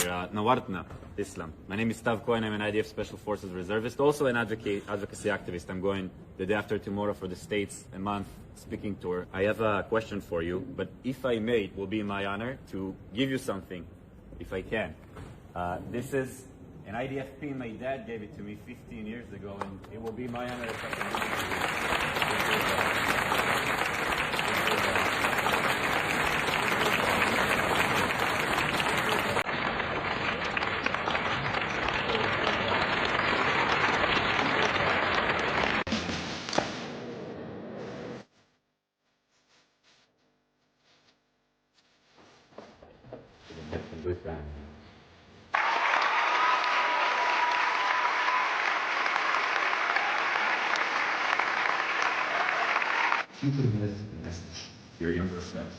Nawartna Islam. My name is Stav Cohen. I'm an IDF Special Forces reservist, also an advocacy activist. I'm going the day after tomorrow for the States a month speaking tour. I have a question for you, but if I may, it will be my honor to give you something, if I can. This is an IDF pin. My dad gave it to me 15 years ago, and it will be my honor if I can give it to you. Your younger friends.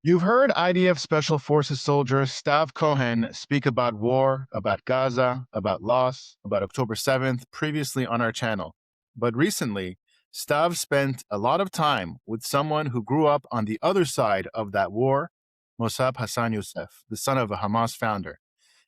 You've heard IDF Special Forces soldier Stav Cohen speak about war, about Gaza, about loss, about October 7th previously on our channel. But recently, Stav spent a lot of time with someone who grew up on the other side of that war, Mosab Hassan Yousef, the son of a Hamas founder.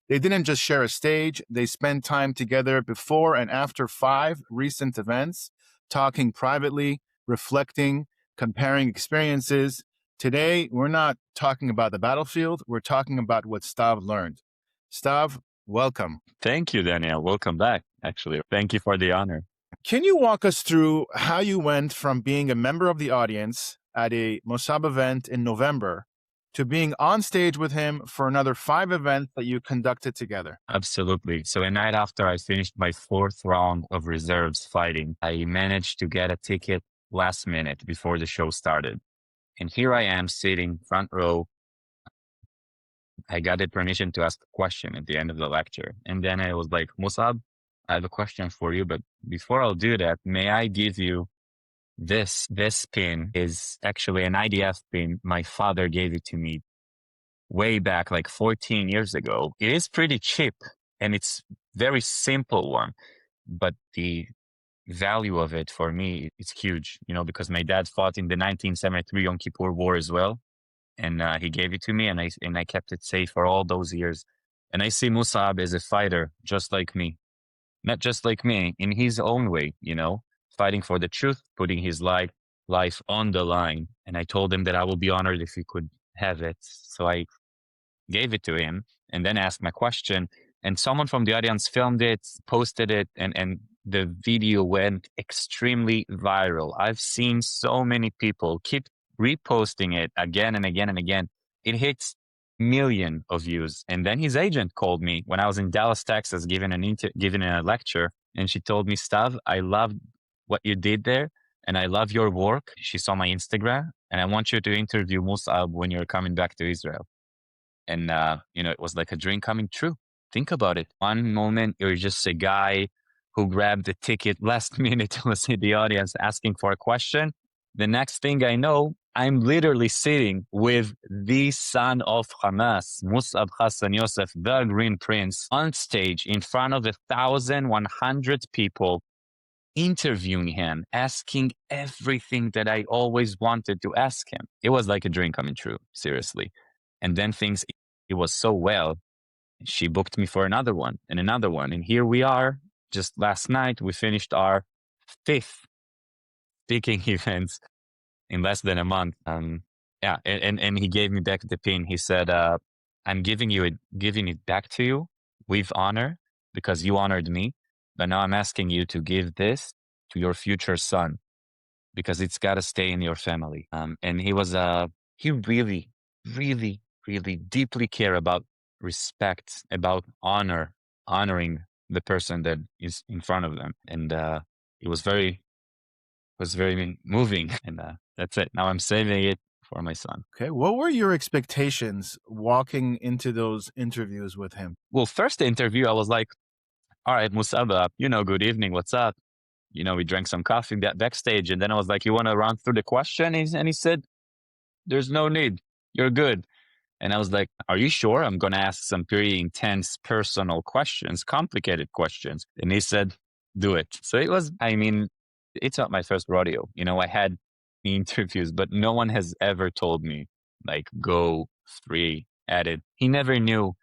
They didn't just share a stage, they spent time together before and after 5 recent events, talking privately, reflecting, comparing experiences. Today, we're not talking about the battlefield, we're talking about what Stav learned. Stav, welcome. Thank you, Daniel. Welcome back, actually. Thank you for the honor. Can you walk us through how you went from being a member of the audience at a Mosab event in November to being on stage with him for another 5 events that you conducted together? Absolutely. So a night after I finished my 4th round of reserves fighting, I managed to get a ticket last minute before the show started. And here I am sitting front row. I got the permission to ask a question at the end of the lecture. And then I was like, Mosab, I have a question for you, but before I'll do that, may I give you this? This pin is actually an IDF pin. My father gave it to me way back, like 14 years ago. It is pretty cheap and it's very simple one, but the value of it for me, it's huge, because my dad fought in the 1973 Yom Kippur War as well. And he gave it to me and I kept it safe for all those years. And I see Mosab as a fighter, just like me. Not just like me, in his own way, fighting for the truth, putting his life on the line. And I told him that I will be honored if he could have it. So I gave it to him and then asked my question. And someone from the audience filmed it, posted it, and the video went extremely viral. I've seen so many people keep reposting it again and again and again. It hits million of views. And then his agent called me when I was in Dallas, Texas, giving a lecture. And she told me, Stav, I love what you did there. And I love your work. She saw my Instagram and I want you to interview Mosab when you're coming back to Israel. And, it was like a dream coming true. Think about it. One moment, you're just a guy who grabbed the ticket last minute to see the audience asking for a question. The next thing I know, I'm literally sitting with the son of Hamas, Mosab Hassan Yousef, the Green Prince, on stage in front of 1,100 people, interviewing him, asking everything that I always wanted to ask him. It was like a dream coming true, seriously. And then it was so well. She booked me for another one and another one. And here we are. Just last night, we finished our 5th speaking events in less than a month. And he gave me back the pin. He said, I'm giving it back to you with honor because you honored me. But now I'm asking you to give this to your future son because it's got to stay in your family. And he really, really, really deeply care about respect, about honoring the person that is in front of them. And it was very moving. And that's it. Now I'm saving it for my son. Okay. What were your expectations walking into those interviews with him? Well, first interview, I was like, all right, Mosab, good evening. What's up? We drank some coffee backstage. And then I was like, you want to run through the question? And he said, there's no need. You're good. And I was like, are you sure? I'm going to ask some pretty intense personal questions, complicated questions. And he said, do it. So it was, I mean, it's not my first rodeo. You know, I had interviews, but no one has ever told me, like, go free at it. He never knew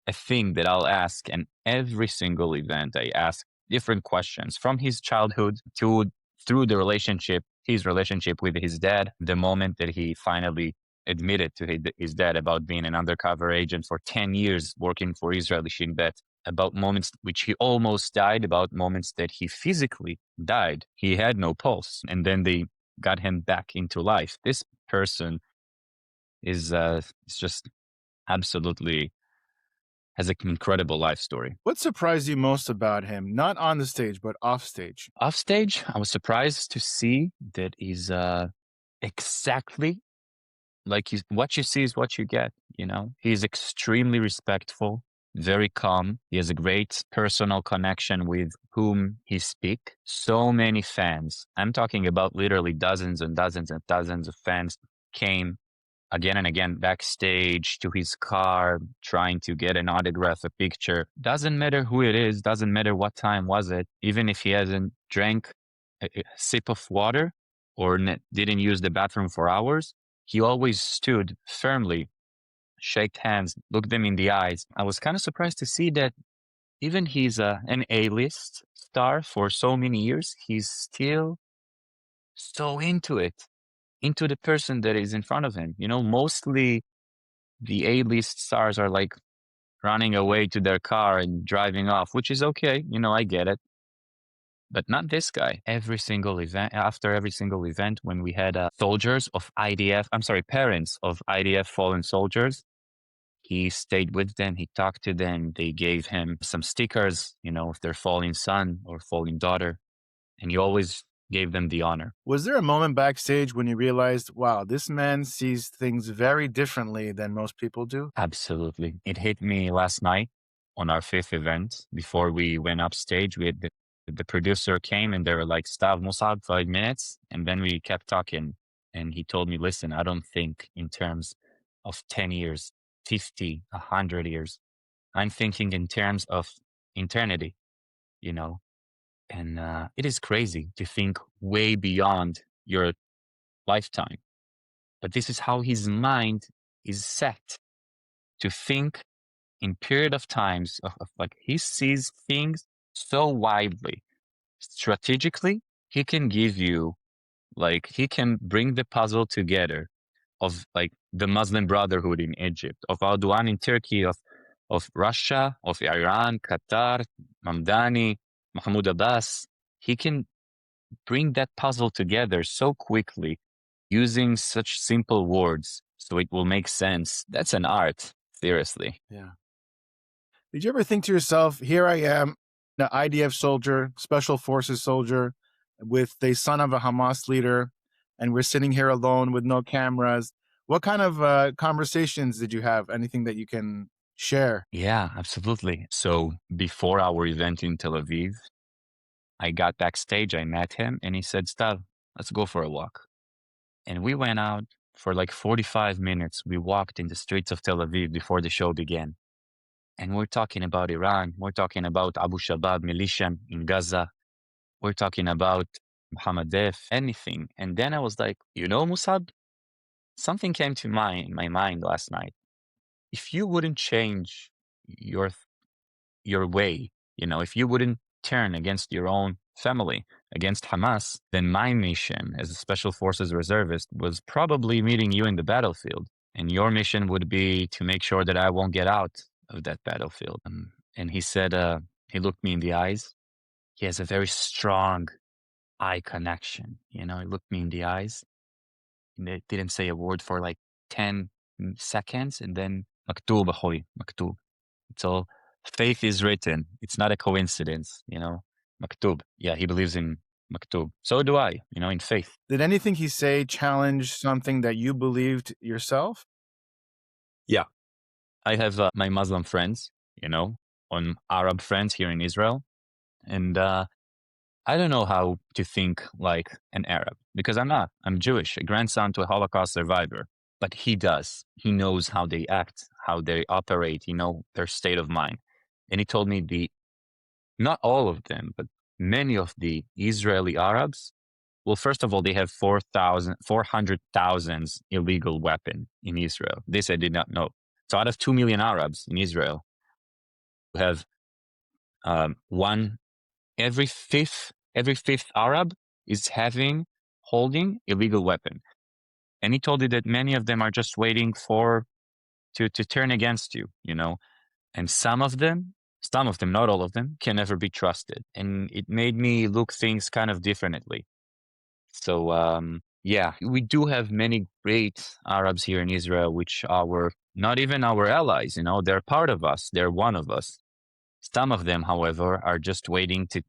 a thing that I'll ask. And every single event, I ask different questions from his childhood to through the relationship, his relationship with his dad, the moment that he finally admitted to his dad about being an undercover agent for 10 years working for Israeli Shin Bet, about moments which he almost died, about moments that he physically died. He had no pulse. And then they got him back into life. This person is just absolutely has an incredible life story. What surprised you most about him, not on the stage, but off stage? Off stage, I was surprised to see that he's exactly like what you see is what you get, you know? He's extremely respectful, very calm. He has a great personal connection with whom he speaks. So many fans, I'm talking about literally dozens and dozens and dozens of fans came again and again backstage to his car, trying to get an autograph, a picture. Doesn't matter who it is, doesn't matter what time was it, even if he hasn't drank a sip of water or didn't use the bathroom for hours, he always stood firmly, shaked hands, looked them in the eyes. I was kind of surprised to see that even he's an A-list star for so many years, he's still so into it, into the person that is in front of him. You know, mostly the A-list stars are like running away to their car and driving off, which is okay. You know, I get it. But not this guy. Every single event, after every single event, when we had soldiers of IDF, parents of IDF fallen soldiers, he stayed with them. He talked to them. They gave him some stickers, you know, of their fallen son or fallen daughter. And he always gave them the honor. Was there a moment backstage when you realized, wow, this man sees things very differently than most people do? Absolutely. It hit me last night on our fifth event. Before we went upstage, we had the producer came and they were like, Stav, Mosab, 5 minutes. And then we kept talking. And he told me, listen, I don't think in terms of 10 years, 50, 100 years. I'm thinking in terms of eternity, you know. And it is crazy to think way beyond your lifetime. But this is how his mind is set to think in period of times of like he sees things so widely. Strategically, he can give you like he can bring the puzzle together of like the Muslim Brotherhood in Egypt, of Erdogan in Turkey, of Russia, of Iran, Qatar, Mamdani, Mahmoud Abbas. He can bring that puzzle together so quickly using such simple words so it will make sense. That's an art, seriously. Yeah. Did you ever think to yourself, here I am, an IDF soldier, special forces soldier, with the son of a Hamas leader, and we're sitting here alone with no cameras. What kind of conversations did you have? Anything that you can share? Yeah, absolutely. So before our event in Tel Aviv, I got backstage, I met him, and he said, Stav, let's go for a walk. And we went out for like 45 minutes. We walked in the streets of Tel Aviv before the show began. And we're talking about Iran. We're talking about Abu Shabab militia in Gaza. We're talking about Muhammad Def, anything. And then I was like, you know, Musab, something came to my mind last night. If you wouldn't change your way, you know, if you wouldn't turn against your own family, against Hamas, then my mission as a Special Forces reservist was probably meeting you in the battlefield. And your mission would be to make sure that I won't get out of that battlefield. And he said, he looked me in the eyes. He has a very strong eye connection. You know, he looked me in the eyes. And they didn't say a word for like 10 seconds. And then, maktub, ahoy, maktub. It's all, faith is written. It's not a coincidence, you know. Maktub. Yeah, he believes in maktub. So do I, you know, in faith. Did anything he say challenge something that you believed yourself? Yeah. I have my Muslim friends, you know, on Arab friends here in Israel. And I don't know how to think like an Arab because I'm not. I'm Jewish, a grandson to a Holocaust survivor. but he does. He knows how they act, how they operate, their state of mind. And he told me not all of them, but many of the Israeli Arabs, well, first of all, they have 400,000 illegal weapons in Israel. This I did not know. So out of 2 million Arabs in Israel, we have every fifth Arab is holding illegal weapon. And he told me that many of them are just waiting to turn against you, and some of them, not all of them, can never be trusted. And it made me look things kind of differently. So, yeah, we do have many great Arabs here in Israel, which are not even our allies, they're part of us. They're one of us. Some of them, however, are just waiting to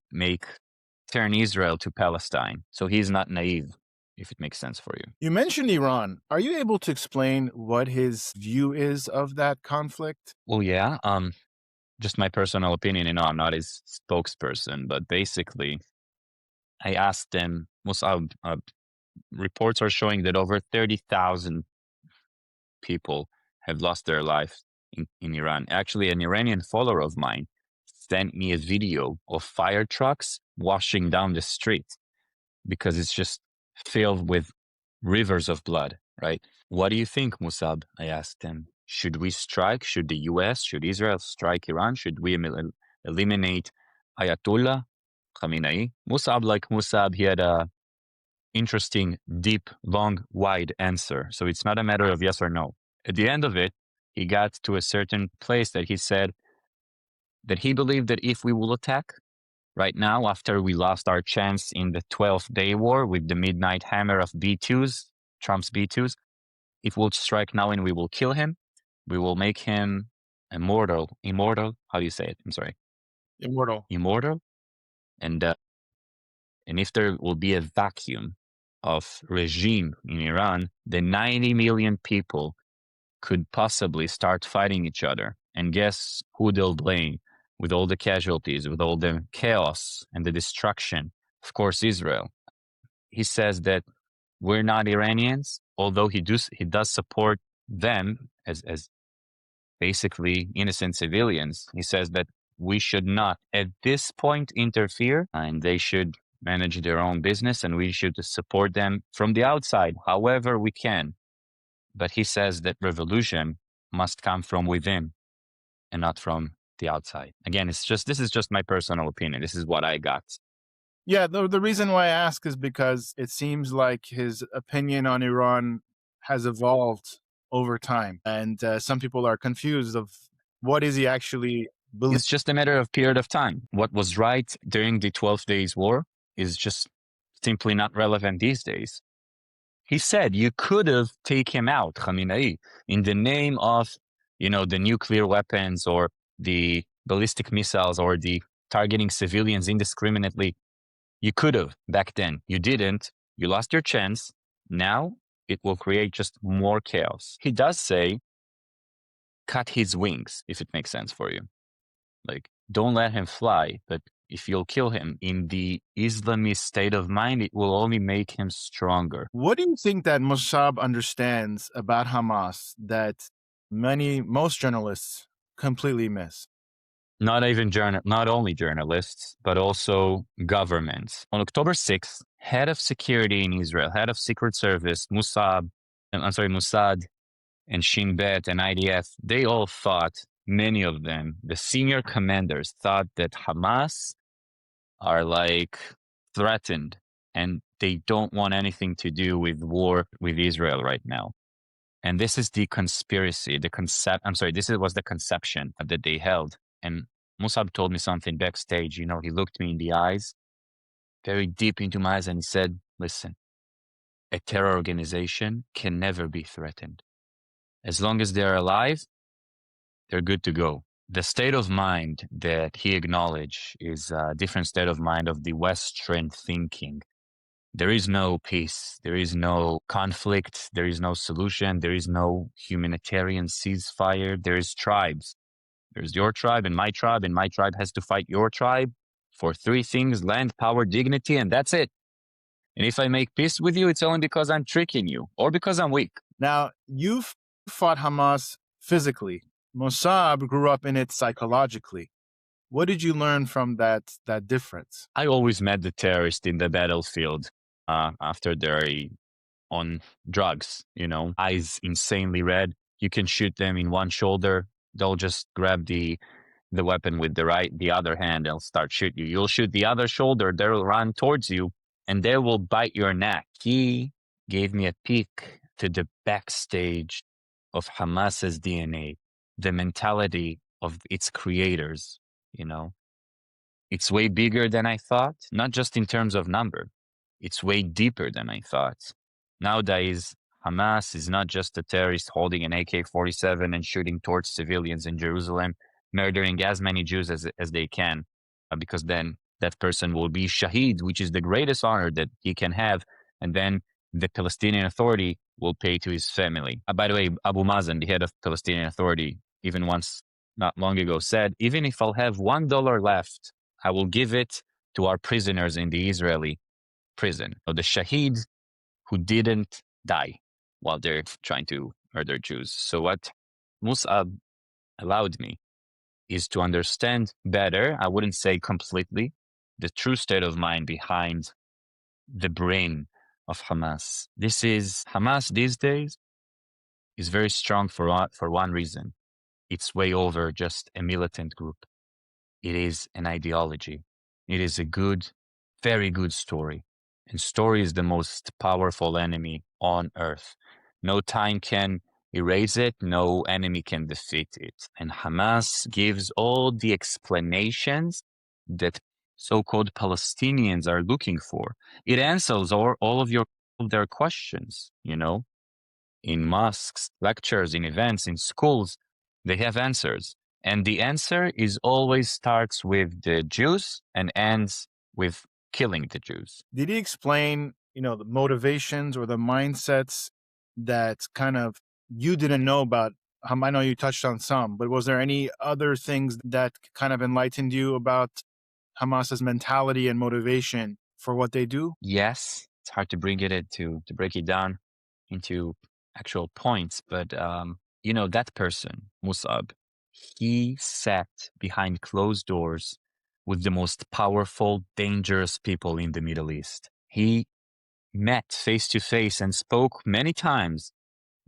turn Israel to Palestine. So he's not naive, if it makes sense for you. You mentioned Iran. Are you able to explain what his view is of that conflict? Well, yeah. Just my personal opinion, I'm not his spokesperson, but basically, I asked them, Mosab, reports are showing that over 30,000 people have lost their life in Iran. Actually, an Iranian follower of mine sent me a video of fire trucks washing down the street because it's just filled with rivers of blood, right? What do you think, Musab? I asked him. Should we strike? Should the US, should Israel strike Iran? Should we eliminate Ayatollah Khamenei? Musab, he had a interesting, deep, long, wide answer. So it's not a matter of yes or no. At the end of it, he got to a certain place that he said that he believed that if we will attack right now, after we lost our chance in the 12th day war with the midnight hammer of B2s, Trump's B2s, if we'll strike now and we will kill him, we will make him immortal. How do you say it? I'm sorry. Immortal. And if there will be a vacuum of regime in Iran, then 90 million people could possibly start fighting each other. And guess who they'll blame with all the casualties, with all the chaos and the destruction? Of course, Israel. He says that we're not Iranians, although he does support them as basically innocent civilians. He says that we should not, at this point, interfere, and they should manage their own business, and we should support them from the outside, however we can. But he says that revolution must come from within and not from the outside. Again, this is just my personal opinion. This is what I got. Yeah, the reason why I ask is because it seems like his opinion on Iran has evolved over time. And some people are confused of what is he actually believing. It's just a matter of period of time. What was right during the 12 days war is just simply not relevant these days. He said you could have taken him out, Khamenei, in the name of, the nuclear weapons or the ballistic missiles or the targeting civilians indiscriminately. You could have back then. You didn't. You lost your chance. Now it will create just more chaos. He does say, cut his wings, if it makes sense for you. Like, don't let him fly, but if you'll kill him in the Islamist state of mind, it will only make him stronger. What do you think that Mosab understands about Hamas that most journalists completely miss? Not only journalists, but also governments. On October 6th, head of security in Israel, head of Secret Service, Mossad, and Shin Bet and IDF, they all thought, many of them, the senior commanders thought that Hamas are threatened and they don't want anything to do with war with Israel right now. And this is the conspiracy, this was the conception that they held. And Mosab told me something backstage. He looked me in the eyes, very deep into my eyes, and he said, listen, a terror organization can never be threatened. As long as they're alive, they're good to go. The state of mind that he acknowledged is a different state of mind of the Western thinking. There is no peace. There is no conflict. There is no solution. There is no humanitarian ceasefire. There is tribes. There's your tribe and my tribe has to fight your tribe for three things: land, power, dignity, and that's it. And if I make peace with you, it's only because I'm tricking you or because I'm weak. Now, you've fought Hamas physically. Mosab grew up in it psychologically. What did you learn from that difference? I always met the terrorist in the battlefield after they're on drugs, eyes insanely red. You can shoot them in one shoulder. They'll just grab the weapon with the other hand. They'll start shoot you. You'll shoot the other shoulder. They'll run towards you and they will bite your neck. He gave me a peek to the backstage of Hamas's DNA, the mentality of its creators, It's way bigger than I thought, not just in terms of number. It's way deeper than I thought. Nowadays, Hamas is not just a terrorist holding an AK-47 and shooting towards civilians in Jerusalem, murdering as many Jews as they can, because then that person will be shaheed, which is the greatest honor that he can have, and then the Palestinian Authority will pay to his family. By the way, Abu Mazen, the head of Palestinian Authority, even once not long ago said, even if I'll have $1 left, I will give it to our prisoners in the Israeli prison. So the shaheed who didn't die while they're trying to murder Jews. So what Musab allowed me is to understand better, I wouldn't say completely, the true state of mind behind the brain of Hamas. Hamas these days is very strong for one reason. It's way over just a militant group. It is an ideology. It is a good, very good story. And story is the most powerful enemy on earth. No time can erase it. No enemy can defeat it. And Hamas gives all the explanations that so-called Palestinians are looking for. It answers all of their questions, in mosques, lectures, in events, in schools. They have answers. And the answer is always starts with the Jews and ends with killing the Jews. Did he explain, the motivations or the mindsets that kind of you didn't know about? I know you touched on some, but was there any other things that kind of enlightened you about Hamas's mentality and motivation for what they do? Yes, it's hard to break it down into actual points, but that person, Musab, he sat behind closed doors with the most powerful, dangerous people in the Middle East. He met face to face and spoke many times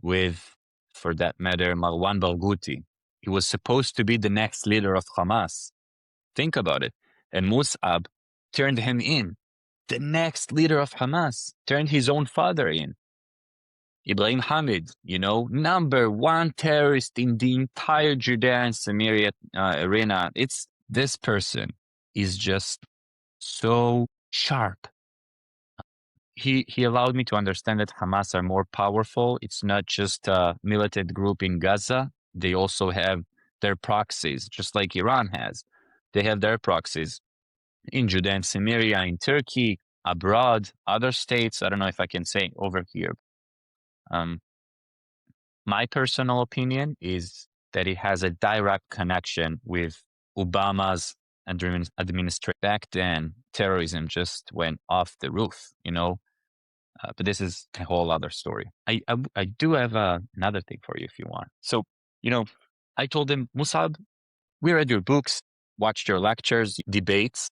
with, for that matter, Marwan Barghouti. He was supposed to be the next leader of Hamas. Think about it. And Musab turned him in. The next leader of Hamas turned his own father in. Ibrahim Hamid, number one terrorist in the entire Judea and Samaria arena. This person is just so sharp. He allowed me to understand that Hamas are more powerful. It's not just a militant group in Gaza. They also have their proxies, just like Iran has. They have their proxies in Judea and Samaria, in Turkey, abroad, other states. I don't know if I can say over here. My personal opinion is that it has a direct connection with Obama's administration. Back then, terrorism just went off the roof, but this is a whole other story. I do have another thing for you if you want. So, I told him, Musab, we read your books, watched your lectures, debates.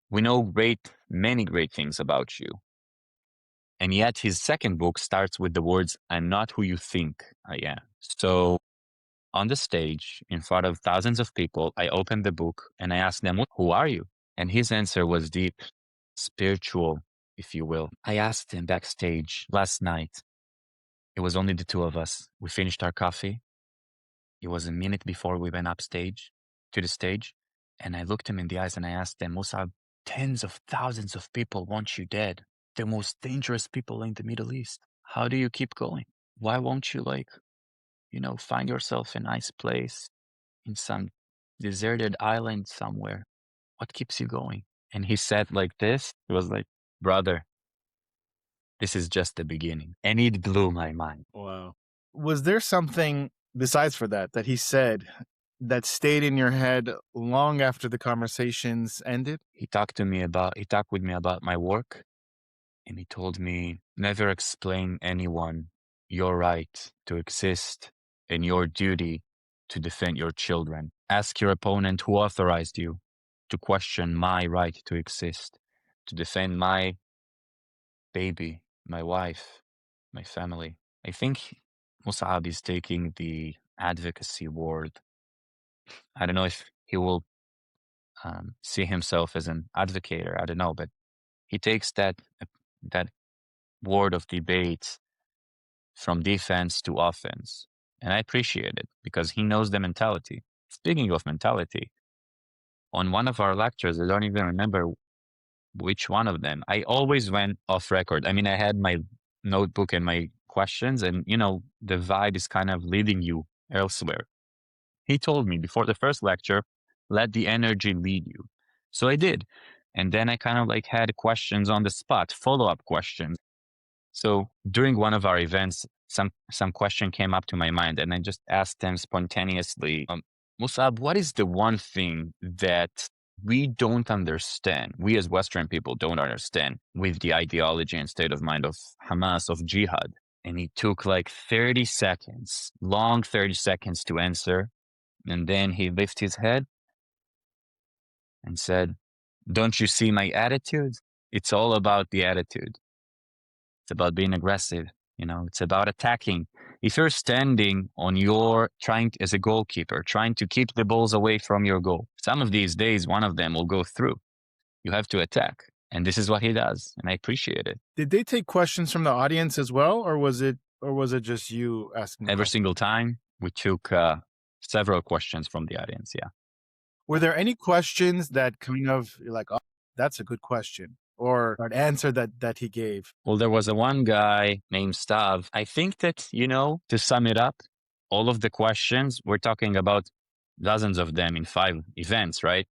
We know many great things about you. And yet his second book starts with the words, I'm not who you think I am. So on the stage, in front of thousands of people, I opened the book and I asked them, who are you? And his answer was deep, spiritual, if you will. I asked him backstage last night. It was only the two of us. We finished our coffee. It was a minute before we went to the stage. And I looked him in the eyes and I asked him, Musab, tens of thousands of people want you dead. The most dangerous people in the Middle East. How do you keep going? Why won't you find yourself a nice place in some deserted island somewhere? What keeps you going? And he said like this, it was like, brother, this is just the beginning. And it blew my mind. Wow. Was there something besides for that he said that stayed in your head long after the conversations ended? He talked with me about my work. And he told me, never explain anyone your right to exist and your duty to defend your children. Ask your opponent who authorized you to question my right to exist, to defend my baby, my wife, my family. I think Mosab is taking the advocacy word. I don't know if he will see himself as an advocator. I don't know, but he takes that word of debate from defense to offense, and I appreciate it because he knows the mentality. Speaking of mentality, on one of our lectures, I don't even remember which one of them, I always went off record. I mean, I had my notebook and my questions, and the vibe is kind of leading you elsewhere. He told me before the first lecture, let the energy lead you. So I did. And then I kind of like had questions on the spot, follow-up questions. So during one of our events, some question came up to my mind, and I just asked them spontaneously, Musab, what is the one thing that we don't understand, we as Western people don't understand with the ideology and state of mind of Hamas, of jihad? And he took like 30 seconds, long 30 seconds to answer. And then he lifted his head and said, don't you see my attitude? It's all about the attitude. It's about being aggressive. It's about attacking. If you're standing on as a goalkeeper, trying to keep the balls away from your goal, some of these days, one of them will go through. You have to attack. And this is what he does. And I appreciate it. Did they take questions from the audience as well? Or was it just you asking? Every single time we took several questions from the audience. Yeah. Were there any questions that kind of you're like, oh, that's a good question, or an answer that he gave? Well, there was one guy named Stav. I think that, to sum it up, all of the questions, we're talking about dozens of them in 5 events, right?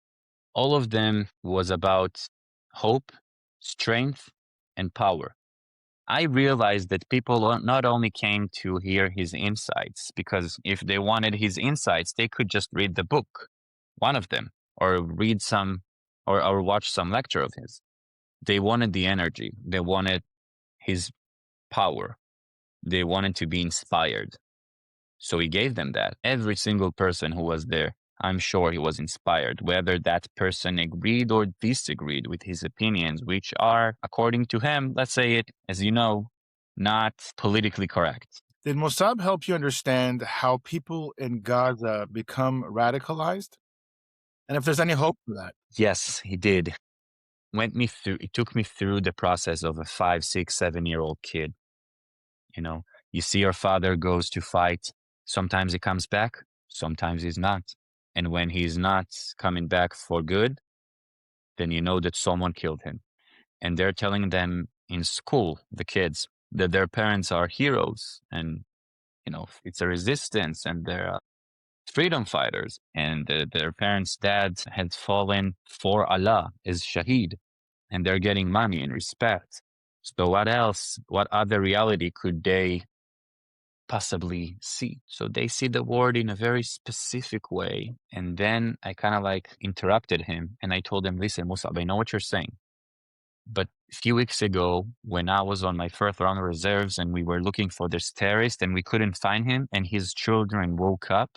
All of them was about hope, strength, and power. I realized that people not only came to hear his insights, because if they wanted his insights, they could just read the book, one of them, or read some, or watch some lecture of his. They wanted the energy. They wanted his power. They wanted to be inspired. So he gave them that. Every single person who was there, I'm sure he was inspired, whether that person agreed or disagreed with his opinions, which are, according to him, let's say it, as you know, not politically correct. Did Mosab help you understand how people in Gaza become radicalized? And if there's any hope for that? Yes, he did. It took me through the process of a 5, 6, 7-year-old kid. You see your father goes to fight. Sometimes he comes back, sometimes he's not. And when he's not coming back for good, then you know that someone killed him. And they're telling them in school, the kids, that their parents are heroes and, it's a resistance and they're freedom fighters. And their parents' dad had fallen for Allah, is Shaheed, and they're getting money and respect. So what else? What other reality could they possibly see? So they see the word in a very specific way. And then I kind of like interrupted him and I told him, listen, Musab, I know what you're saying. But a few weeks ago, when I was on my first round of reserves and we were looking for this terrorist and we couldn't find him and his children woke up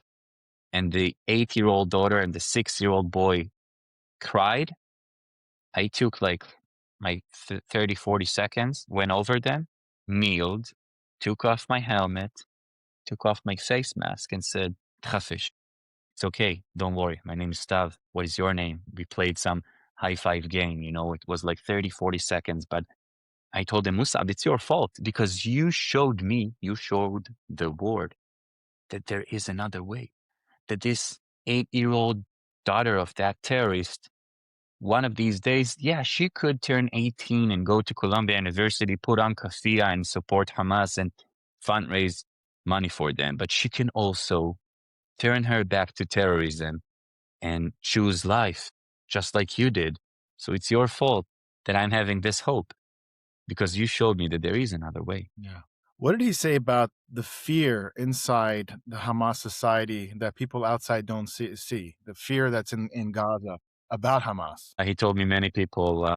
and the 8-year-old daughter and the 6-year-old boy cried, I took like my 30, 40 seconds, went over them, kneeled, took off my helmet, took off my face mask and said, Khafish, it's okay. Don't worry. My name is Stav. What is your name? We played some high five game. It was like 30, 40 seconds. But I told him, Musab, it's your fault because you showed the world that there is another way, that this 8-year-old daughter of that terrorist, one of these days, yeah, she could turn 18 and go to Columbia University, put on kafia and support Hamas and fundraise money for them. But she can also turn her back to terrorism and choose life, just like you did. So it's your fault that I'm having this hope because you showed me that there is another way. Yeah. What did he say about the fear inside the Hamas society that people outside don't see? The fear that's in Gaza about Hamas? He told me many people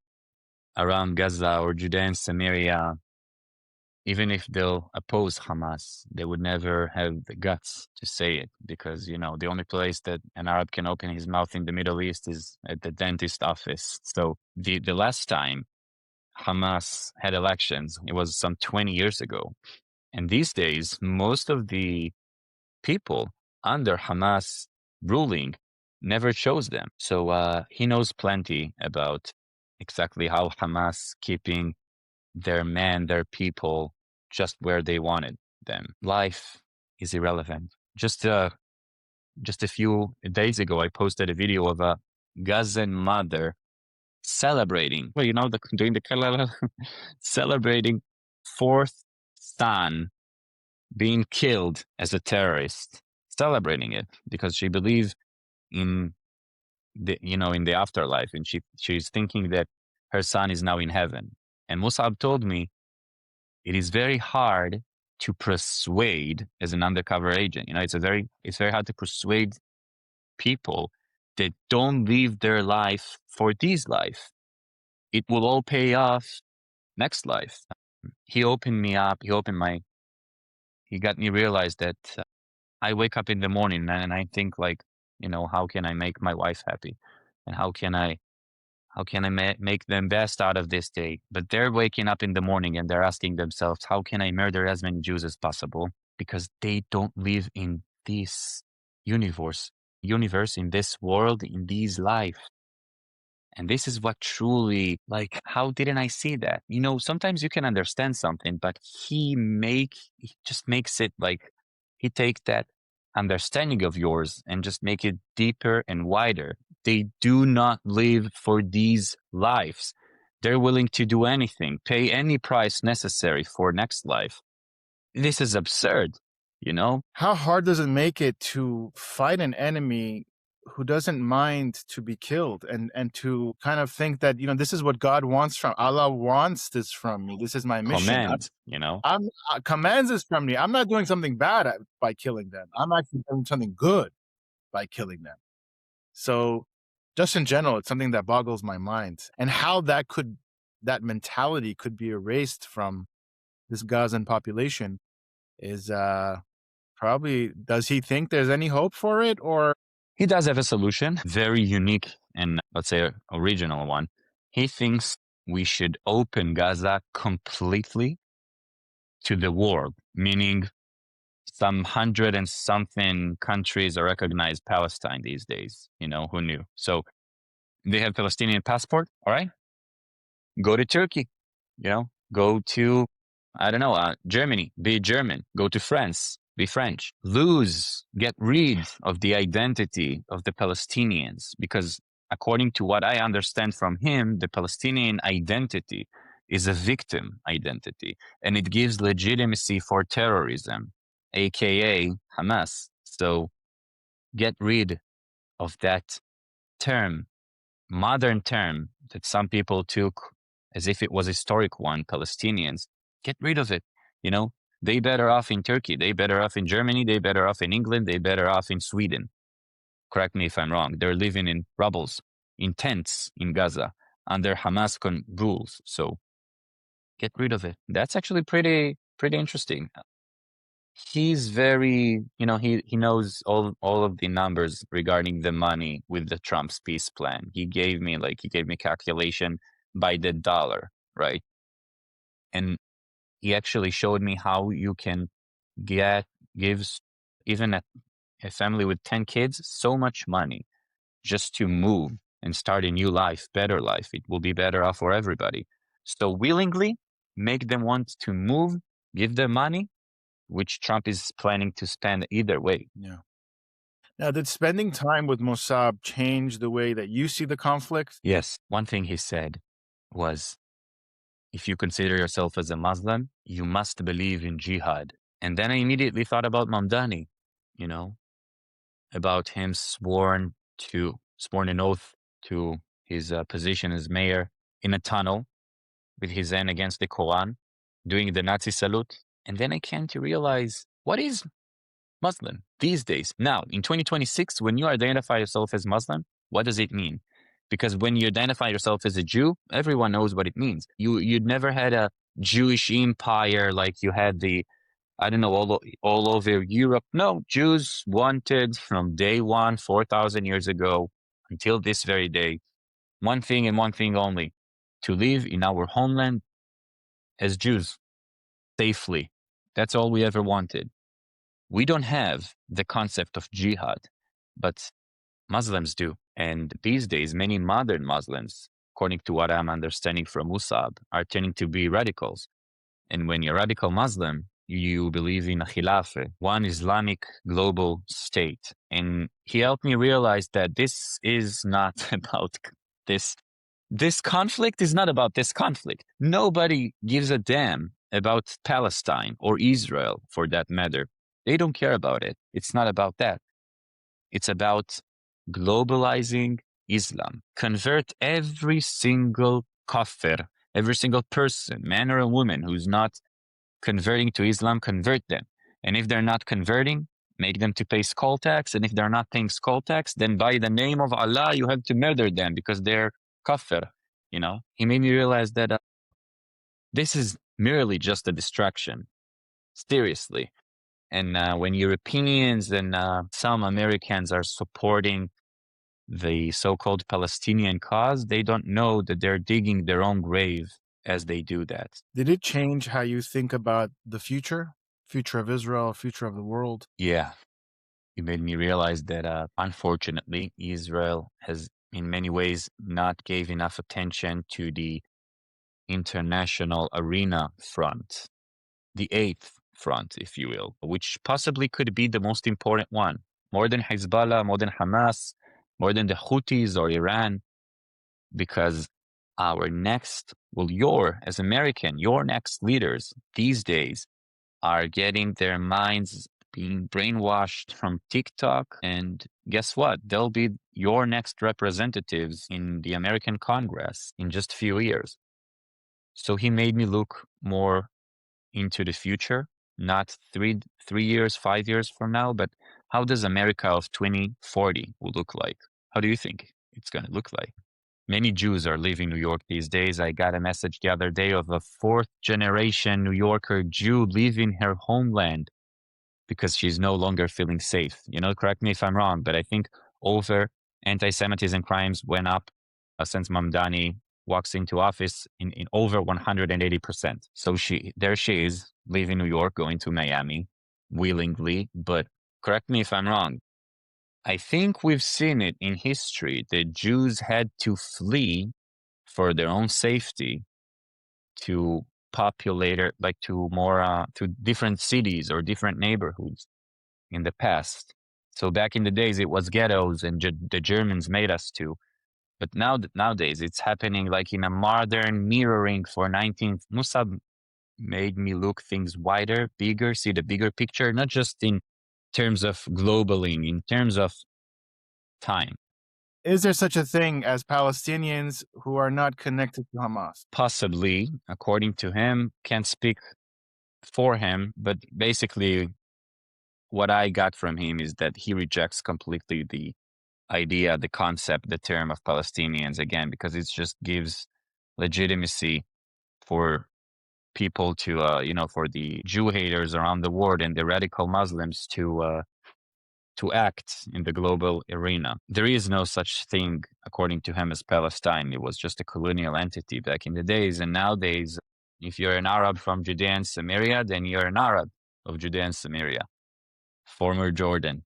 around Gaza or Judea and Samaria even if they'll oppose Hamas, they would never have the guts to say it because, the only place that an Arab can open his mouth in the Middle East is at the dentist office. So the last time Hamas had elections, it was some 20 years ago. And these days, most of the people under Hamas ruling never chose them. So he knows plenty about exactly how Hamas keeping their men, their people, just where they wanted them. Life is irrelevant. Just a few days ago, I posted a video of a Gazan mother celebrating, doing the celebrating fourth son being killed as a terrorist, celebrating it because she believes in in the afterlife, and she's thinking that her son is now in heaven. And Mosab told me it is very hard to persuade as an undercover agent. It's very hard to persuade people that don't live their life for this life. It will all pay off next life. He opened me up. He got me realize that I wake up in the morning and I think like, how can I make my wife happy? And how can I make them best out of this day? But they're waking up in the morning and they're asking themselves, how can I murder as many Jews as possible? Because they don't live in this universe, in this world, in this life. And this is what truly, how didn't I see that? Sometimes you can understand something, but he just makes it he takes that understanding of yours and just make it deeper and wider. They do not live for these lives. They're willing to do anything, pay any price necessary for next life. This is absurd, How hard does it make it to fight an enemy who doesn't mind to be killed and to kind of think that, this is what God wants from Allah wants this from me. This is my mission. Commands this from me. I'm not doing something bad by killing them. I'm actually doing something good by killing them. So just in general, it's something that boggles my mind, and how that mentality could be erased from this Gazan population is probably, does he think there's any hope for it? Or he does have a solution, very unique and let's say original one. He thinks we should open Gaza completely to the world, meaning some 100 and something countries are recognized Palestine these days. Who knew? So they have Palestinian passport. All right, go to Turkey, go to, I don't know, Germany, be German, go to France, be French, get rid of the identity of the Palestinians, because according to what I understand from him, the Palestinian identity is a victim identity, and it gives legitimacy for terrorism, aka Hamas. So get rid of that term, modern term that some people took as if it was a historic one, Palestinians. Get rid of it. They better off in Turkey. They better off in Germany. They better off in England. They better off in Sweden. Correct me if I'm wrong. They're living in rubbles, in tents in Gaza under Hamas rules. So get rid of it. That's actually pretty interesting. He's very, he knows all of the numbers regarding the money with the Trump's peace plan. He gave me calculation by the dollar, right? And he actually showed me how you can gives even a family with 10 kids so much money just to move and start a new life, better life. It will be better off for everybody. So willingly make them want to move, give them money, which Trump is planning to spend either way. Yeah. Now, did spending time with Mosab change the way that you see the conflict? Yes. One thing he said was, if you consider yourself as a Muslim, you must believe in jihad. And then I immediately thought about Mamdani, about him sworn an oath to his position as mayor in a tunnel with his hand against the Quran, doing the Nazi salute. And then I came to realize, what is Muslim these days? Now, in 2026, when you identify yourself as Muslim, what does it mean? Because when you identify yourself as a Jew, everyone knows what it means. You'd never had a Jewish empire, like you had I don't know, all over Europe. No, Jews wanted from day one, 4,000 years ago, until this very day, one thing and one thing only: to live in our homeland as Jews safely. That's all we ever wanted. We don't have the concept of jihad, but Muslims do. And these days, many modern Muslims, according to what I'm understanding from Mosab, are tending to be radicals. And when you're a radical Muslim, you believe in a khilafah, one Islamic global state. And he helped me realize that this is not about this. This conflict is not about this conflict. Nobody gives a damn about Palestine or Israel, for that matter. They don't care about it. It's not about that. It's about globalizing Islam. Convert every single kafir, every single person, man or a woman, who's not converting to Islam, convert them. And if they're not converting, make them to pay skull tax. And if they're not paying skull tax, then by the name of Allah, you have to murder them because they're kafir. You know, he made me realize that this is merely just a distraction. Seriously. And when Europeans and some Americans are supporting the so-called Palestinian cause, they don't know that they're digging their own grave as they do that. Did it change how you think about the future of Israel, future of the world? Yeah. It made me realize that, unfortunately, Israel has in many ways not gave enough attention to the international arena front, the eighth front, if you will, which possibly could be the most important one, more than Hezbollah, more than Hamas, more than the Houthis or Iran, because as American, your next leaders these days are getting their minds being brainwashed from TikTok. And guess what? They'll be your next representatives in the American Congress in just a few years. So he made me look more into the future, not three years, 5 years from now, but how does America of 2040 will look like? How do you think it's going to look like? Many Jews are leaving New York these days. I got a message the other day of a fourth-generation New Yorker Jew leaving her homeland because she's no longer feeling safe. You know, correct me if I'm wrong, but I think over anti-Semitism crimes went up since Mamdani walks into office in over 180%. So there she is, leaving New York, going to Miami willingly. But correct me if I'm wrong. I think we've seen it in history that Jews had to flee for their own safety to populated like to more to different cities or different neighborhoods in the past. So back in the days, it was ghettos, and the Germans made us to. But nowadays, it's happening like in a modern mirroring for 19th. Musab made me look things wider, bigger, see the bigger picture, not just in terms of globaling, in terms of time. Is there such a thing as Palestinians who are not connected to Hamas? Possibly, according to him, can't speak for him, but basically what I got from him is that he rejects completely the idea, the concept, the term of Palestinians, again, because it just gives legitimacy for people to, for the Jew haters around the world and the radical Muslims to act in the global arena. There is no such thing, according to him, as Palestine. It was just a colonial entity back in the days. And nowadays, if you're an Arab from Judea and Samaria, then you're an Arab of Judea and Samaria, former Jordan.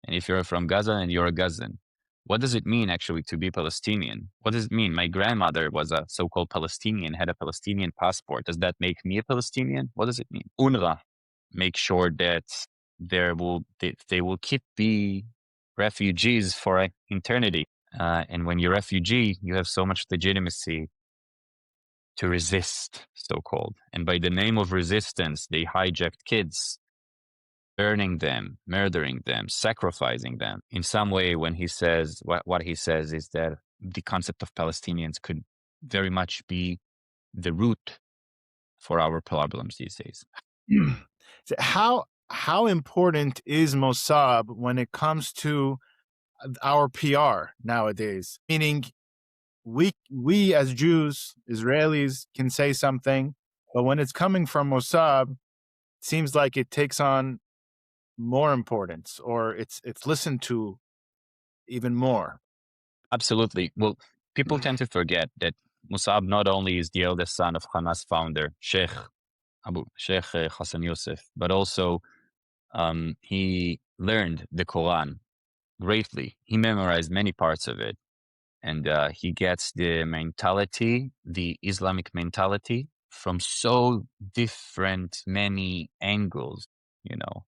And if you're from Gaza, then you're a Gazan. What does it mean, actually, to be Palestinian? What does it mean? My grandmother was a so-called Palestinian, had a Palestinian passport. Does that make me a Palestinian? What does it mean? UNRWA make sure that they will keep the refugees for eternity. And when you're a refugee, you have so much legitimacy to resist, so-called. And by the name of resistance, they hijacked kids, burning them, murdering them, sacrificing them. In some way, when he says, what he says is that the concept of Palestinians could very much be the root for our problems these days. So how important is Mosab when it comes to our PR nowadays? Meaning, we as Jews, Israelis, can say something, But when it's coming from Mosab, it seems like it takes on more importance, or it's listened to even more. Absolutely. Well, people tend to forget that Mosab not only is the eldest son of Hamas founder, Sheikh Hassan Yousef, but also he learned the Quran greatly. He memorized many parts of it. And he gets the mentality, the Islamic mentality, from so different many angles, you know.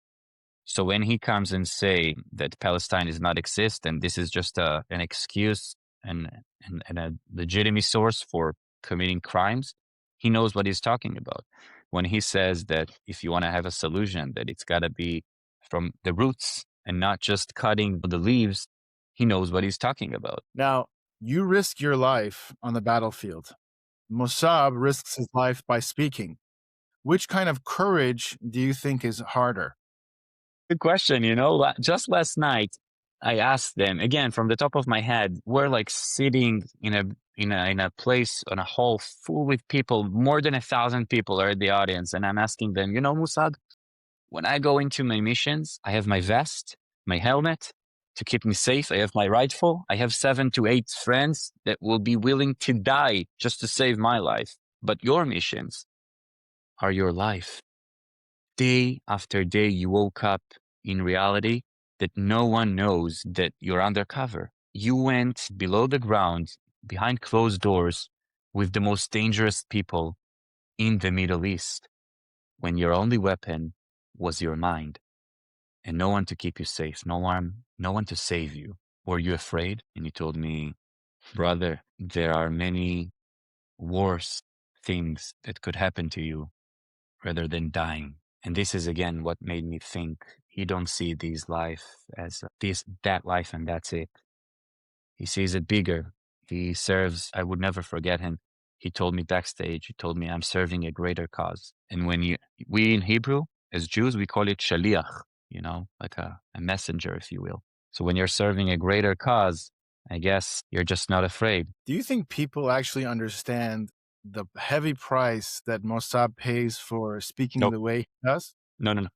So when he comes and say that Palestine does not exist and this is just an excuse and a legitimate source for committing crimes, he knows what he's talking about. When he says that if you want to have a solution, that it's got to be from the roots and not just cutting the leaves, he knows what he's talking about. Now, you risk your life on the battlefield. Mosab risks his life by speaking. Which kind of courage do you think is harder? Good question. You know, just last night, I asked them again from the top of my head. We're like sitting in a place on a hall full with people. More than 1,000 people are in the audience, and I'm asking them. You know, Musad, when I go into my missions, I have my vest, my helmet to keep me safe. I have my rifle. I have 7 to 8 friends that will be willing to die just to save my life. But your missions are your life. Day after day, you woke up in reality that no one knows that you're undercover. You went below the ground, behind closed doors, with the most dangerous people in the Middle East, when your only weapon was your mind, and no one to keep you safe, no one to save you. Were you afraid? And you told me, brother, there are many worse things that could happen to you rather than dying. And this is again what made me think he don't see this life as that life and that's it. He sees it bigger. He serves, I would never forget him. He told me backstage, he told me, I'm serving a greater cause. And when we in Hebrew, as Jews, we call it shaliach, you know, like a messenger, if you will. So when you're serving a greater cause, I guess you're just not afraid. Do you think people actually understand the heavy price that Mosab pays for speaking Nope. the way he does? No one.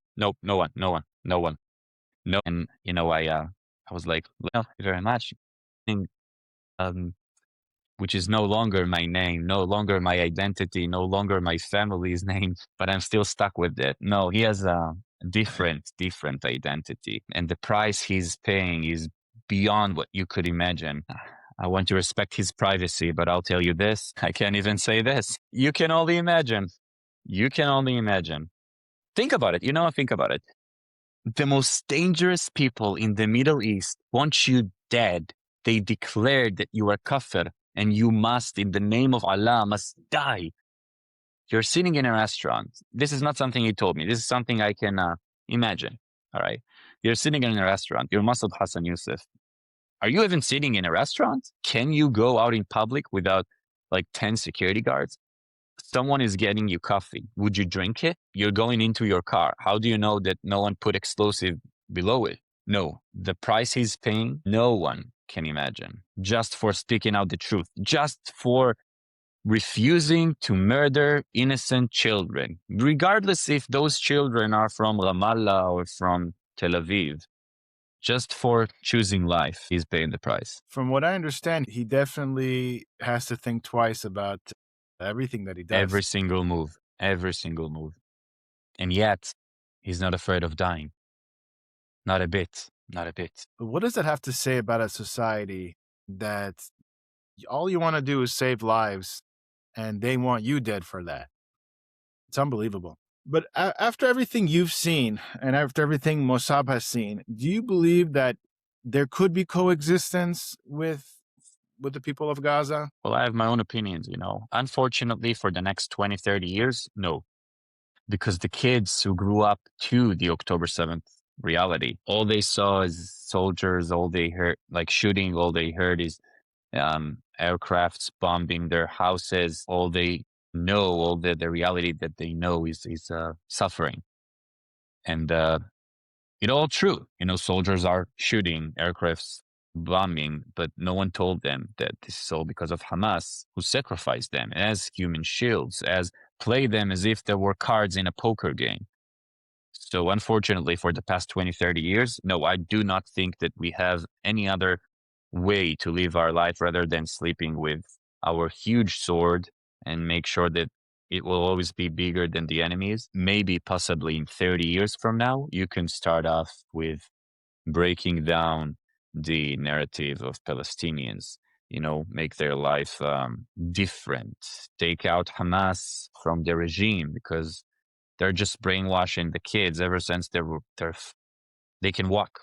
No. And, you know, I was like, well, thank you very much. Which is no longer my name, no longer my identity, no longer my family's name, but I'm still stuck with it. No, he has a different identity. And the price he's paying is beyond what you could imagine. I want to respect his privacy, but I'll tell you this, I can't even say this. You can only imagine. You can only imagine. Think about it. Think about it. The most dangerous people in the Middle East want you dead. They declared that you are kafir and you must, in the name of Allah, must die. You're sitting in a restaurant. This is not something he told me. This is something I can imagine. All right. You're sitting in a restaurant. You're Mosab Hassan Yousef. Are you even sitting in a restaurant? Can you go out in public without like 10 security guards? Someone is getting you coffee. Would you drink it? You're going into your car. How do you know that no one put explosive below it? No. The price he's paying, no one can imagine. Just for speaking out the truth. Just for refusing to murder innocent children. Regardless if those children are from Ramallah or from Tel Aviv. Just for choosing life, he's paying the price. From what I understand, he definitely has to think twice about everything that he does. Every single move. And yet, he's not afraid of dying. Not a bit. But what does that have to say about a society that all you want to do is save lives and they want you dead for that? It's unbelievable. But after everything you've seen and after everything Mosab has seen, do you believe that there could be coexistence with the people of Gaza? Well, I have my own opinions, Unfortunately, for the next 20, 30 years, no. Because the kids who grew up to the October 7th reality, all they saw is soldiers, all they heard, like shooting, all they heard is aircrafts bombing their houses, all they know, all the reality that they know is suffering. And all true. Soldiers are shooting, aircrafts bombing, but no one told them that this is all because of Hamas, who sacrificed them as human shields, as play them as if they were cards in a poker game. So unfortunately, for the past 20, 30 years, no, I do not think that we have any other way to live our life rather than sleeping with our huge sword and make sure that it will always be bigger than the enemies. Maybe possibly in 30 years from now, you can start off with breaking down the narrative of Palestinians, make their life different, take out Hamas from the regime because they're just brainwashing the kids ever since they can walk.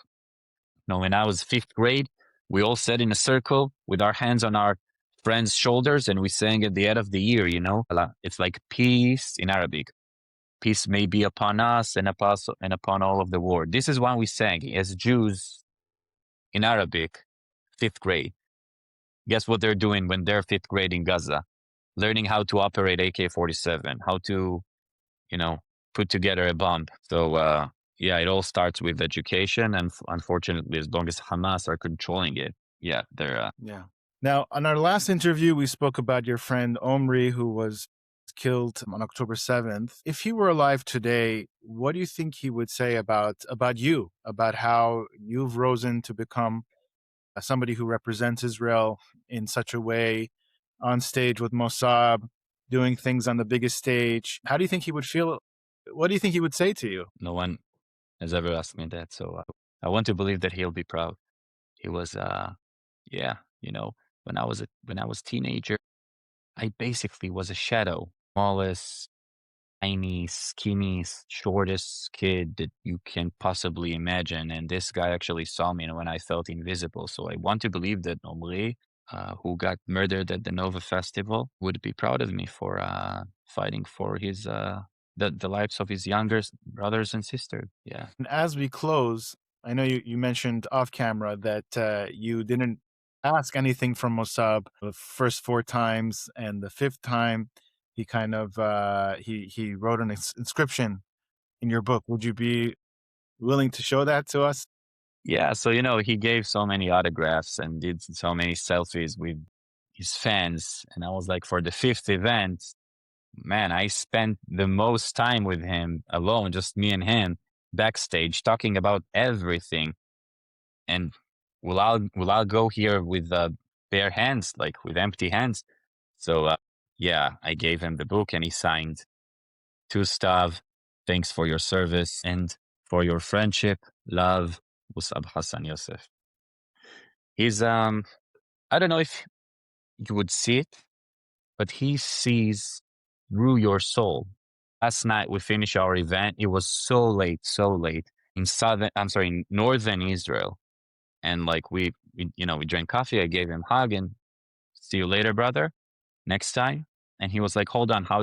When I was fifth grade, we all sat in a circle with our hands on our friends' shoulders and we sang at the end of the year, It's like peace in Arabic. Peace may be upon us and upon all of the world. This is why we sang as Jews in Arabic, fifth grade. Guess what they're doing when they're fifth grade in Gaza? Learning how to operate AK-47, how to, put together a bomb. So, it all starts with education. And unfortunately, as long as Hamas are controlling it, they're... Yeah. Now, on our last interview, we spoke about your friend Omri, who was killed on October 7th. If he were alive today, what do you think he would say about you, about how you've risen to become somebody who represents Israel in such a way, on stage with Mosab, doing things on the biggest stage? How do you think he would feel? What do you think he would say to you? No one has ever asked me that. So I want to believe that he'll be proud. He was, when I was teenager, I basically was a shadow, smallest, tiny, skinny, shortest kid that you can possibly imagine. And this guy actually saw me when I felt invisible. So I want to believe that Omri, who got murdered at the Nova Festival, would be proud of me for fighting for his the lives of his younger brothers and sisters. Yeah. And as we close, I know you mentioned off camera that you didn't ask anything from Mosab the first 4 times, and the 5th time he kind of he wrote an inscription in your book. Would you be willing to show that to us? Yeah, so he gave so many autographs and did so many selfies with his fans, and I was like, for the 5th event, man, I spent the most time with him alone, just me and him, backstage, talking about everything. And will I go here with bare hands, like with empty hands? So I gave him the book, and he signed, "To Stav, thanks for your service and for your friendship. Love, Mosab Hassan Yousef." He's I don't know if you would see it, but he sees through your soul. Last night we finished our event. It was so late in northern Israel. And like we drank coffee. I gave him a hug and see you later, brother. Next time. And he was like, hold on, how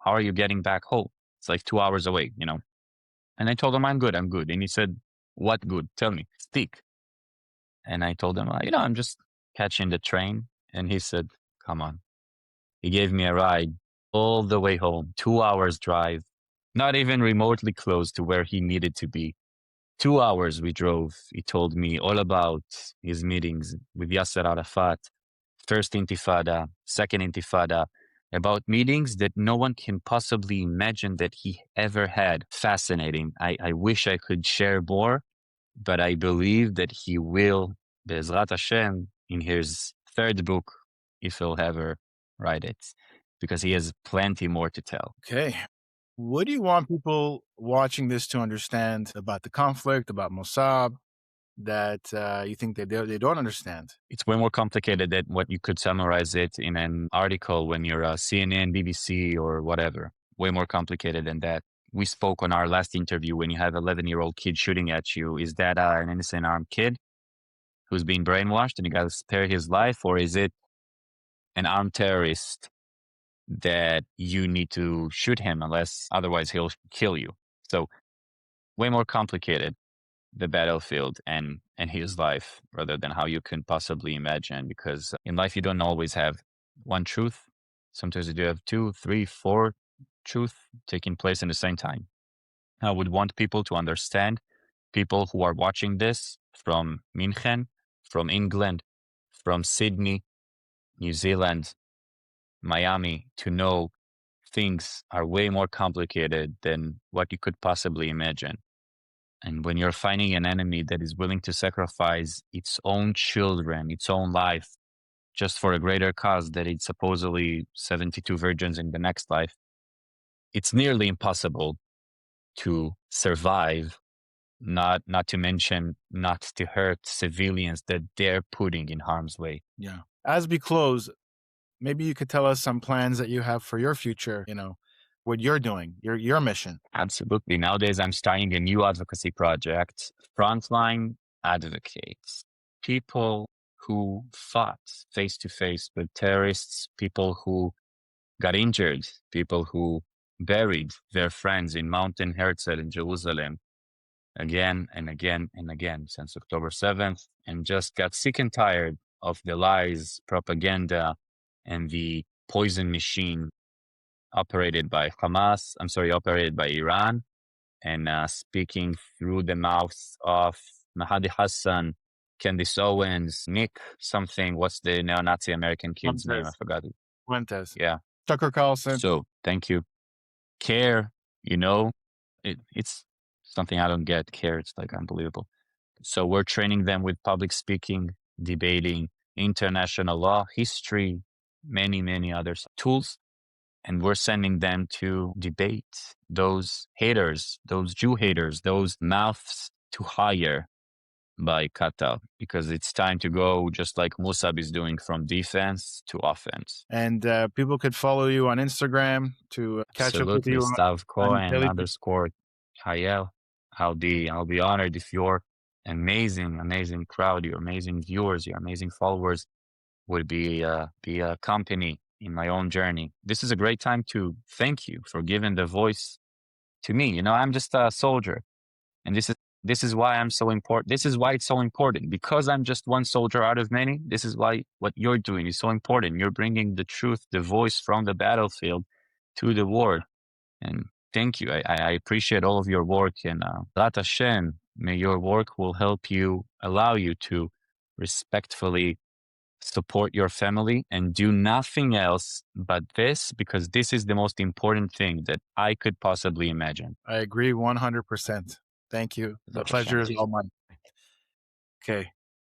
are you getting back home? It's like 2 hours away, And I told him, I'm good. And he said, what good? Tell me, speak. And I told him, I'm just catching the train. And he said, come on. He gave me a ride all the way home, 2 hours drive, not even remotely close to where he needed to be. 2 hours we drove. He told me all about his meetings with Yasser Arafat, first intifada, second intifada, about meetings that no one can possibly imagine that he ever had. Fascinating. I wish I could share more, but I believe that he will, Be'ezrat Hashem, in his 3rd book, if he'll ever write it, because he has plenty more to tell. Okay. What do you want people watching this to understand about the conflict, about Mosab, that you think they don't understand? It's way more complicated than what you could summarize it in an article when you're CNN, BBC, or whatever. Way more complicated than that. We spoke on our last interview, when you have an 11-year-old kid shooting at you, is that an innocent armed kid who's being brainwashed and you got to spare his life? Or is it an armed terrorist that you need to shoot him, unless otherwise he'll kill you? So way more complicated, the battlefield and his life, rather than how you can possibly imagine, because in life you don't always have one truth. Sometimes you do have 2, 3, 4 truth taking place in the same time. I would want people to understand, people who are watching this from München, from England, from Sydney, New Zealand, Miami, to know things are way more complicated than what you could possibly imagine. And when you're fighting an enemy that is willing to sacrifice its own children, its own life, just for a greater cause that it's supposedly 72 virgins in the next life, it's nearly impossible to survive, not to mention not to hurt civilians that they're putting in harm's way. Yeah. As we close, maybe you could tell us some plans that you have for your future, what you're doing, your mission. Absolutely. Nowadays, I'm starting a new advocacy project, Frontline Advocates. People who fought face to face with terrorists, people who got injured, people who buried their friends in Mountain Herzl in Jerusalem again and again and again since October 7th, and just got sick and tired of the lies, propaganda, and the poison machine operated by Iran, and speaking through the mouths of Mosab Hassan, Candace Owens, Nick something. What's the neo-Nazi American kid's name? I forgot it. Fuentes. Yeah. Tucker Carlson. So thank you. CARE, it's something I don't get. CARE, it's like unbelievable. So we're training them with public speaking, debating, international law, history, many, many other tools. And we're sending them to debate those haters, those Jew haters, those mouths to hire by Qatar, because it's time to go just like Mosab is doing, from defense to offense. And people could follow you on Instagram to catch up with you. Stav Cohen _Hayel. I'll be honored if your amazing crowd, your amazing viewers, your amazing followers would be a company in my own journey. This is a great time to thank you for giving the voice to me. I'm just a soldier, and this is why I'm so important. This is why it's so important, because I'm just one soldier out of many. This is why what you're doing is so important. You're bringing the truth, the voice from the battlefield to the war. And thank you. I appreciate all of your work, and Rat Hashem, may your work will allow you to respectfully support your family and do nothing else but this, because this is the most important thing that I could possibly imagine. I agree 100%. Thank you. The pleasure is all mine. Okay.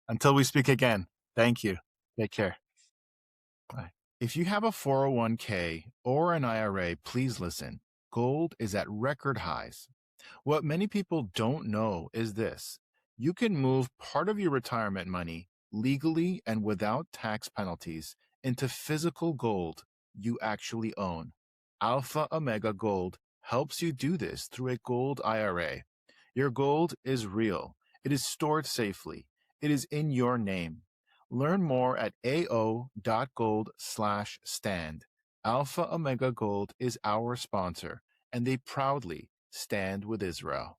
Until we speak again, thank you. Take care. Bye. If you have a 401k or an IRA, please listen. Gold is at record highs. What many people don't know is this: you can move part of your retirement money legally and without tax penalties into physical gold you actually own. Alpha Omega Gold helps you do this through a gold IRA. Your gold is real. It is stored safely. It is in your name. Learn more at ao.gold/stand. Alpha Omega Gold is our sponsor, and they proudly stand with Israel.